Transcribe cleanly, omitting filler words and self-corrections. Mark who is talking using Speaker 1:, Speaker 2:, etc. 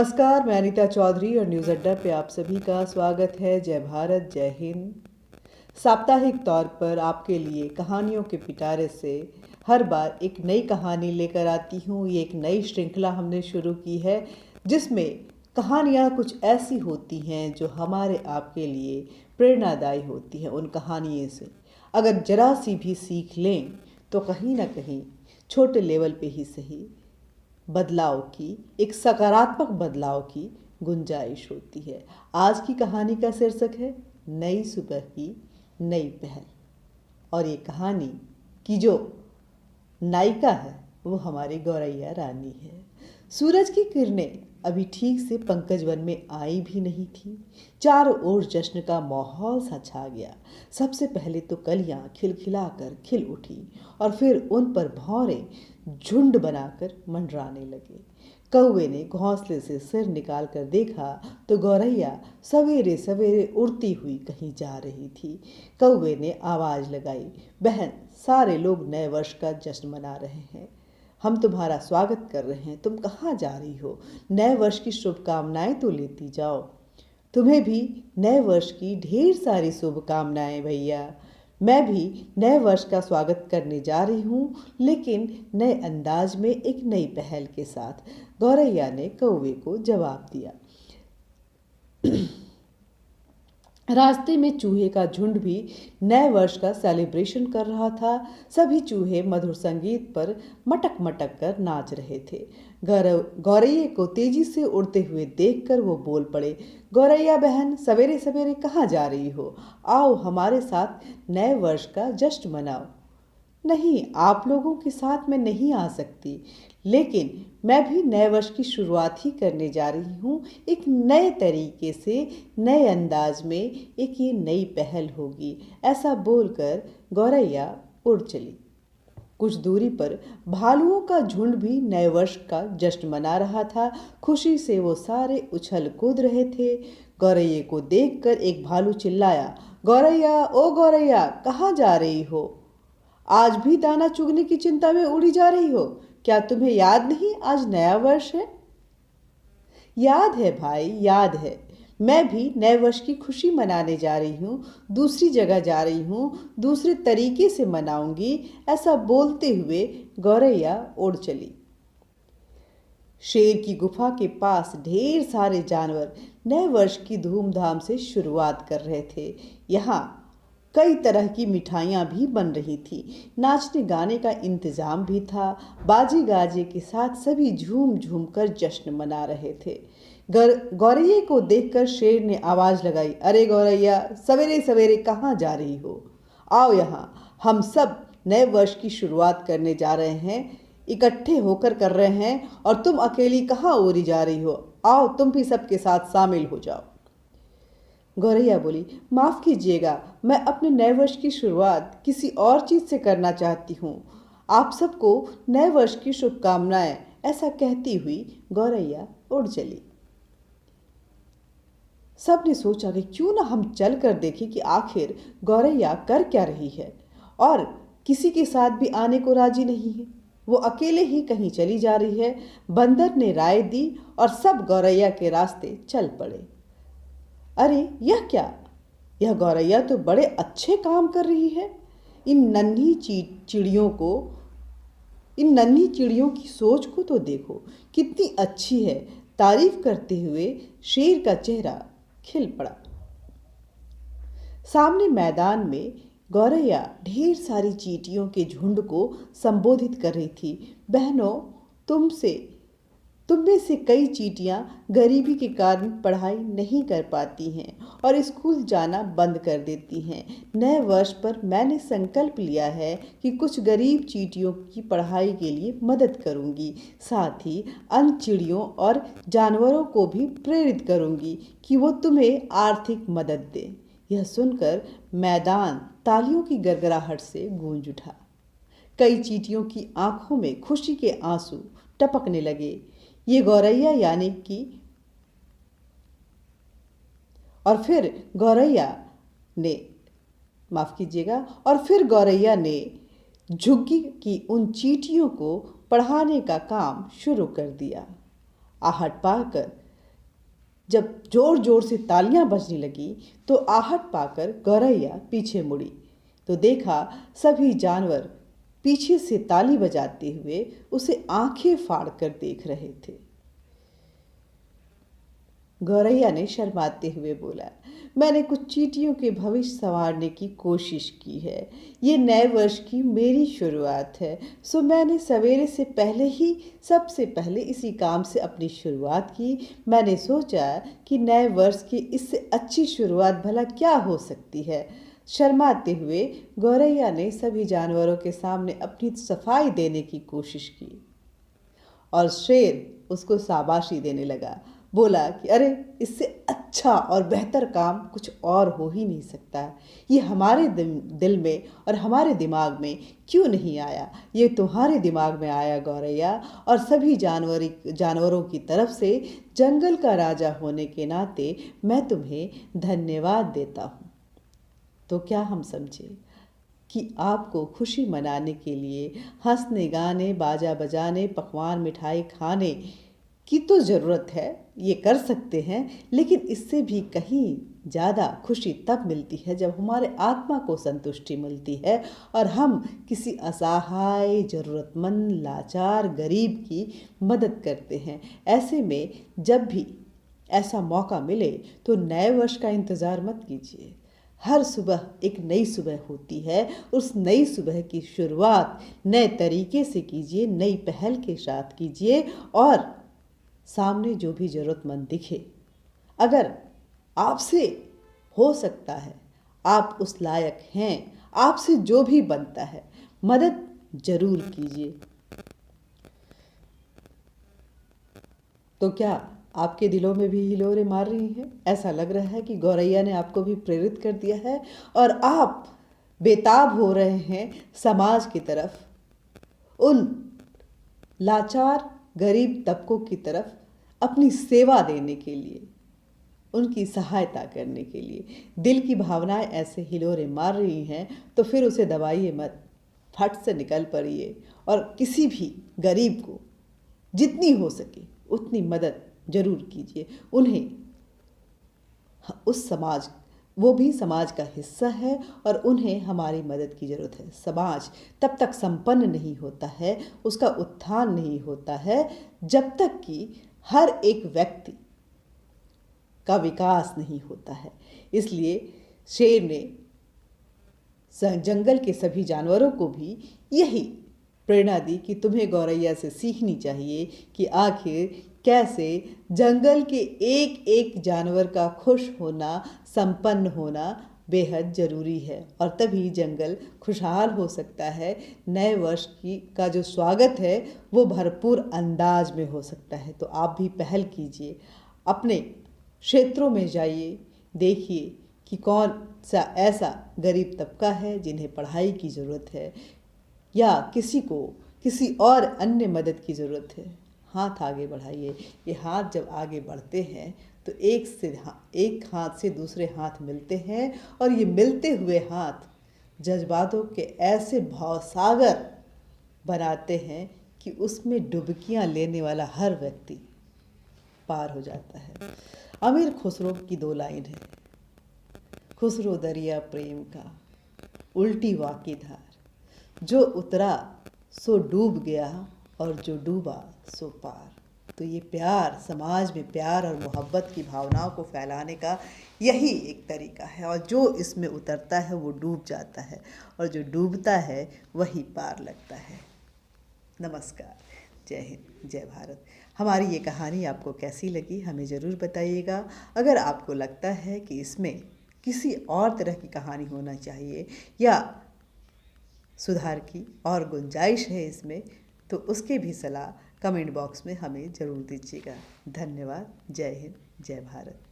Speaker 1: नमस्कार, मैं अनीता चौधरी और न्यूज़ अड्डा पे आप सभी का स्वागत है। जय भारत, जय हिंद। साप्ताहिक तौर पर आपके लिए कहानियों के पिटारे से हर बार एक नई कहानी लेकर आती हूँ। ये एक नई श्रृंखला हमने शुरू की है जिसमें कहानियाँ कुछ ऐसी होती हैं जो हमारे आपके लिए प्रेरणादायी होती हैं। उन कहानियों से अगर जरा सी भी सीख लें तो कहीं ना कहीं छोटे लेवल पे ही सही बदलाव की, एक सकारात्मक बदलाव की गुंजाइश होती है। आज की कहानी का शीर्षक है नई सुबह की नई पहल। और ये कहानी की जो नायिका है वो हमारी गौरैया रानी है। सूरज की किरणें अभी ठीक से पंकज वन में आई भी नहीं थी। चारों ओर जश्न का माहौल सा छा गया। सबसे पहले तो कलियां खिलखिलाकर खिल उठी और फिर उन पर भौरे झुंड बनाकर मंडराने लगे। कौवे ने घोंसले से सिर निकाल कर देखा तो गौरैया सवेरे सवेरे उड़ती हुई कहीं जा रही थी। कौवे ने आवाज लगाई, बहन, सारे लोग नए वर्ष का जश्न मना रहे हैं, हम तुम्हारा स्वागत कर रहे हैं। तुम कहाँ जा रही हो? नए वर्ष की शुभकामनाएं तो लेती जाओ। तुम्हें भी नए वर्ष की ढेर सारी शुभकामनाएं भैया। मैं भी नए वर्ष का स्वागत करने जा रही हूँ, लेकिन नए अंदाज में, एक नई पहल के साथ, गौरैया ने कौवे को जवाब दिया। रास्ते में चूहे का झुंड भी नए वर्ष का सेलिब्रेशन कर रहा था। सभी चूहे मधुर संगीत पर मटक मटक कर नाच रहे थे। गौरैया को तेजी से उड़ते हुए देखकर वो बोल पड़े, गौरैया बहन, सवेरे सवेरे कहाँ जा रही हो? आओ हमारे साथ नए वर्ष का जश्न मनाओ। नहीं, आप लोगों के साथ मैं नहीं आ सकती, लेकिन मैं भी नए वर्ष की शुरुआत ही करने जा रही हूँ। एक नए तरीके से, नए अंदाज में एक ये नई पहल होगी। ऐसा बोलकर गौरैया उड़ चली। कुछ दूरी पर भालुओं का झुंड भी नए वर्ष का जश्न मना रहा था। खुशी से वो सारे उछल कूद रहे थे। गौरैया को देखकर एक भालू चिल्लाया, गौरैया, ओ गौरैया, कहाँ जा रही हो? आज भी दाना चुगने की चिंता में उड़ी जा रही हो? क्या तुम्हें याद नहीं आज नया वर्ष है? याद है भाई, याद है। मैं भी नए वर्ष की खुशी मनाने जा रही हूँ, दूसरी जगह जा रही हूँ, दूसरे तरीके से मनाऊंगी। ऐसा बोलते हुए गौरैया उड़ चली। शेर की गुफा के पास ढेर सारे जानवर नए वर्ष की धूमधाम से शुरुआत कर रहे थे। यहाँ कई तरह की मिठाइयाँ भी बन रही थी। नाचने गाने का इंतजाम भी था। बाजे गाजे के साथ सभी झूम झूम कर जश्न मना रहे थे। गौरैया को देखकर शेर ने आवाज लगाई, अरे गौरैया, सवेरे सवेरे कहाँ जा रही हो? आओ यहाँ, हम सब नए वर्ष की शुरुआत करने जा रहे हैं, इकट्ठे होकर कर रहे हैं, और तुम अकेली कहाँ उड़ी जा रही हो? आओ तुम भी सबके साथ शामिल हो जाओ। गौरैया बोली, माफ़ कीजिएगा, मैं अपने नए वर्ष की शुरुआत किसी और चीज़ से करना चाहती हूँ। आप सबको नए वर्ष की शुभकामनाएं। ऐसा कहती हुई गौरैया उड़ चली। सब ने सोचा कि क्यों ना हम चल कर देखें कि आखिर गौरैया कर क्या रही है, और किसी के साथ भी आने को राजी नहीं है। वो अकेले ही कहीं चली जा रही है। बंदर ने राय दी और सब गौरैया के रास्ते चल पड़े। अरे यह क्या? यह गौरैया तो बड़े अच्छे काम कर रही है। इन नन्ही चिड़ियों की सोच को तो देखो, कितनी अच्छी है। तारीफ करते हुए शेर का चेहरा खिल पड़ा। सामने मैदान में गौरैया ढेर सारी चींटियों के झुंड को संबोधित कर रही थी। बहनों, तुम में से कई चींटियां गरीबी के कारण पढ़ाई नहीं कर पाती हैं और स्कूल जाना बंद कर देती हैं। नए वर्ष पर मैंने संकल्प लिया है कि कुछ गरीब चींटियों की पढ़ाई के लिए मदद करूंगी। साथ ही अन्य चिड़ियों और जानवरों को भी प्रेरित करूंगी कि वो तुम्हें आर्थिक मदद दें। यह सुनकर मैदान तालियों की गड़गड़ाहट से गूंज उठा। कई चींटियों की आंखों में खुशी के आंसू टपकने लगे। ये गौरैया यानी कि और फिर गौरैया ने झुग्गी की उन चींटियों को पढ़ाने का काम शुरू कर दिया। आहट पाकर जब जोर जोर से तालियां बजने लगी तो आहट पाकर गौरैया पीछे मुड़ी तो देखा सभी जानवर पीछे से ताली बजाते हुए उसे आंखें फाड़कर देख रहे थे। गौरैया ने शर्माते हुए बोला, मैंने कुछ चींटियों के भविष्य संवारने की कोशिश की है। ये नए वर्ष की मेरी शुरुआत है, सो मैंने सवेरे से पहले ही सबसे पहले इसी काम से अपनी शुरुआत की। मैंने सोचा कि नए वर्ष की इससे अच्छी शुरुआत भला क्या हो सकती है। शर्माते हुए गौरैया ने सभी जानवरों के सामने अपनी सफाई देने की कोशिश की और शेर उसको शाबाशी देने लगा। बोला कि अरे, इससे अच्छा और बेहतर काम कुछ और हो ही नहीं सकता। ये हमारे दिल में और हमारे दिमाग में क्यों नहीं आया? ये तुम्हारे दिमाग में आया गौरैया, और सभी जानवरों की तरफ से जंगल का राजा होने के नाते मैं तुम्हें धन्यवाद देता हूँ। तो क्या हम समझे कि आपको खुशी मनाने के लिए हंसने गाने बाजा बजाने पकवान मिठाई खाने की तो ज़रूरत है, ये कर सकते हैं, लेकिन इससे भी कहीं ज़्यादा खुशी तब मिलती है जब हमारे आत्मा को संतुष्टि मिलती है और हम किसी असहाय ज़रूरतमंद लाचार गरीब की मदद करते हैं। ऐसे में जब भी ऐसा मौका मिले तो नए वर्ष का इंतज़ार मत कीजिए। हर सुबह एक नई सुबह होती है, उस नई सुबह की शुरुआत नए तरीके से कीजिए, नई पहल के साथ कीजिए और सामने जो भी ज़रूरतमंद दिखे, अगर आपसे हो सकता है, आप उस लायक हैं, आपसे जो भी बनता है मदद जरूर कीजिए। तो क्या आपके दिलों में भी हिलोरे मार रही हैं? ऐसा लग रहा है कि गौरैया ने आपको भी प्रेरित कर दिया है और आप बेताब हो रहे हैं समाज की तरफ, उन लाचार गरीब तबकों की तरफ अपनी सेवा देने के लिए, उनकी सहायता करने के लिए। दिल की भावनाएं ऐसे हिलोरे मार रही हैं तो फिर उसे दबाइए मत, फट से निकल पड़िए और किसी भी गरीब को जितनी हो सके उतनी मदद जरूर कीजिए। उन्हें वो भी समाज का हिस्सा है और उन्हें हमारी मदद की ज़रूरत है। समाज तब तक संपन्न नहीं होता है, उसका उत्थान नहीं होता है, जब तक कि हर एक व्यक्ति का विकास नहीं होता है। इसलिए शेर ने जंगल के सभी जानवरों को भी यही प्रेरणा दी कि तुम्हें गौरैया से सीखनी चाहिए कि आखिर कैसे जंगल के एक एक जानवर का खुश होना, संपन्न होना बेहद ज़रूरी है और तभी जंगल खुशहाल हो सकता है। नए वर्ष का जो स्वागत है वो भरपूर अंदाज में हो सकता है। तो आप भी पहल कीजिए, अपने क्षेत्रों में जाइए, देखिए कि कौन सा ऐसा गरीब तबका है जिन्हें पढ़ाई की ज़रूरत है या किसी को किसी और अन्य मदद की ज़रूरत है। हाथ आगे बढ़ाइए। ये हाथ जब आगे बढ़ते हैं तो एक हाथ से दूसरे हाथ मिलते हैं और ये मिलते हुए हाथ जज्बातों के ऐसे भावसागर बनाते हैं कि उसमें डुबकियां लेने वाला हर व्यक्ति पार हो जाता है। अमीर खुसरो की 2 लाइन है, खुसरो दरिया प्रेम का उल्टी वाकी धार, जो उतरा सो डूब गया और जो डूबा सो पार। तो ये प्यार, समाज में प्यार और मोहब्बत की भावनाओं को फैलाने का यही एक तरीका है और जो इसमें उतरता है वो डूब जाता है और जो डूबता है वही पार लगता है। नमस्कार, जय हिंद, जय भारत। हमारी ये कहानी आपको कैसी लगी हमें ज़रूर बताइएगा। अगर आपको लगता है कि इसमें किसी और तरह की कहानी होना चाहिए या सुधार की और गुंजाइश है इसमें, तो उसके भी सलाह कमेंट बॉक्स में हमें ज़रूर दीजिएगा। धन्यवाद। जय हिंद, जय भारत।